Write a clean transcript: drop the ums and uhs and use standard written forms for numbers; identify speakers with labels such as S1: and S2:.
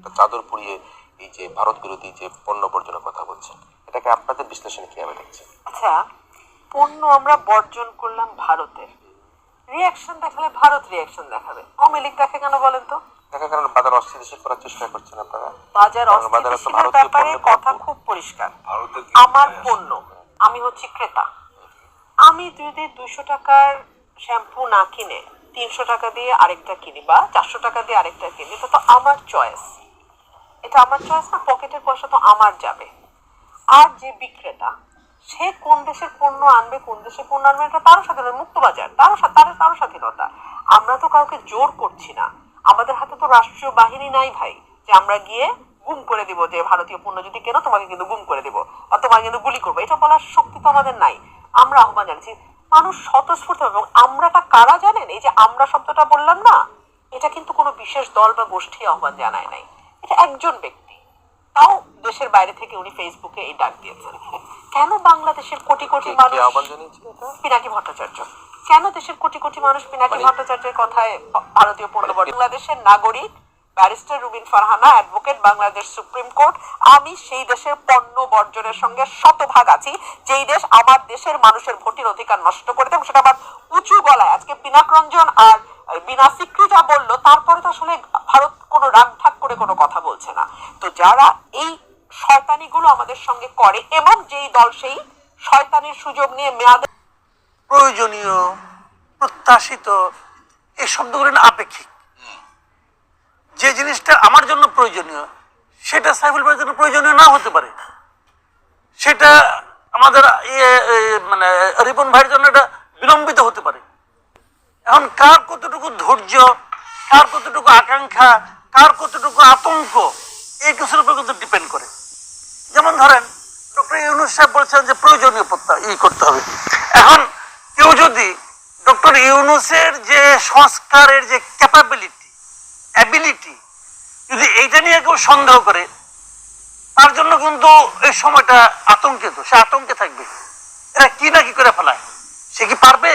S1: একটা চাদর পুড়িয়ে এই যে ভারত বিরোধী যে পণ্য বর্জনের কথা বলছেন, এটাকে আপনাদের বিশ্লেষণে কিভাবে দেখছেন?
S2: আচ্ছা, পণ্য আমরা বর্জন করলাম ভারতের, রিয়াকশন দেখালে ভারত রিয়াকশন দেখাবে, আওয়ামী লীগ দেখে কেন বলেন তো?
S1: দেখা কারণ বাজার অস্থিতিশীল করার চেষ্টা করছেন আপনারা।
S2: বাজার অস্থিতিশীলের ব্যাপারে কথা খুব পরিষ্কার। আমার পণ্য, আমি হচ্ছি ক্রেতা, আমি যদি 200 টাকার শ্যাম্পু না কিনে 300 টাকা দিয়ে আরেকটা কিনি বা 400 টাকা দিয়ে আরেকটা কিনি, তো আমার চয়েস, এটা আমার চয়েস না, পকেটের পয়সা তো আমার যাবে। আর যে বিক্রেতা, সে কোন দেশের পণ্য আনবে, কোন দেশের পণ্য আনবে, এটা তারও স্বাধীনতা, মুক্ত বাজার, তারও স্বাধীনতা। আমরা তো কাউকে জোর করছি না, আমাদের হাতে তো রাষ্ট্রীয় বাহিনী নাই ভাই, যে আমরা গিয়ে গুম করে দিব, যে ভারতীয় পণ্য যদি কেন তোমাকে কিন্তু গুম করে দিব বা তোমাকে কিন্তু গুলি করবো, এটা বলার শক্তি তো আমাদের নাই। আমরা আহ্বান জানাচ্ছি মানুষ স্বতঃস্ফূর্ত, এবং আমরাটা কারা জানেন? এই যে আমরা শব্দটা বললাম না, এটা কিন্তু কোনো বিশেষ দল বা গোষ্ঠী আহ্বান জানায় নাই, এটা একজন ব্যক্তি, তাও দেশের বাইরে থেকে উনি ফেসবুকে এই ডাক দিয়েছেন। কেন বাংলাদেশের কোটি কোটি মানুষ, পিনাকি ভট্টাচার্য, কেন দেশের কোটি কোটি মানুষ পিনাকি ভট্টাচার্যের কথায় ভারতীয় পণ্য, বাংলাদেশের নাগরিক barrister Rubin Farhana, advocate, Bangladesh supreme court, আমি সেই দেশের পণ্য বর্জনের সঙ্গে শতভাগ আছি, যেই দেশ আমার দেশের মানুষের ভোটের অধিকার নষ্ট করে দেয়, সেটা আবার উঁচু গলায়। আজকে পিনাক রঞ্জন আর বিনা সিকরি যা বললো, তারপরে তো আসলে ভারত কোনো রাগ ঢাক করে কোনো কথা বলছে না। তো যারা এই শয়তানিগুলো আমাদের সঙ্গে করে, এবং যেই দল সেই শয়তানির সুযোগ নিয়ে মেয়াদে,
S3: প্রয়োজনীয়, প্রত্যাশিত, এই শব্দগুলো না আপেক্ষিক। যে জিনিসটা আমার জন্য প্রয়োজনীয় সেটা সাইফুল ভাইয়ের জন্য প্রয়োজনীয় না হতে পারে, সেটা আমাদের মানে রিপন ভাইয়ের জন্য এটা বিলম্বিত হতে পারে। এখন কার কতটুকু ধৈর্য, কার কতটুকু আকাঙ্ক্ষা, কার কতটুকু আতঙ্ক, এই কিছুর উপর কিন্তু ডিপেন্ড করে। যেমন ধরেন ডক্টর ইউনূস সাহেব বলছেন যে প্রয়োজনীয় করতে হবে। এখন কেউ যদি ডক্টর ইউনূসের যে সংস্কারের যে ক্যাপাবিলিটি, অ্যাবিলিটি, যদি এইটা নিয়ে কেউ সন্দেহ করে, তার জন্য কিন্তু এই সময়টা আতঙ্কিত, সে আতঙ্কে থাকবে। এরা কি না কি করে ফেলায়, সে কি পারবে?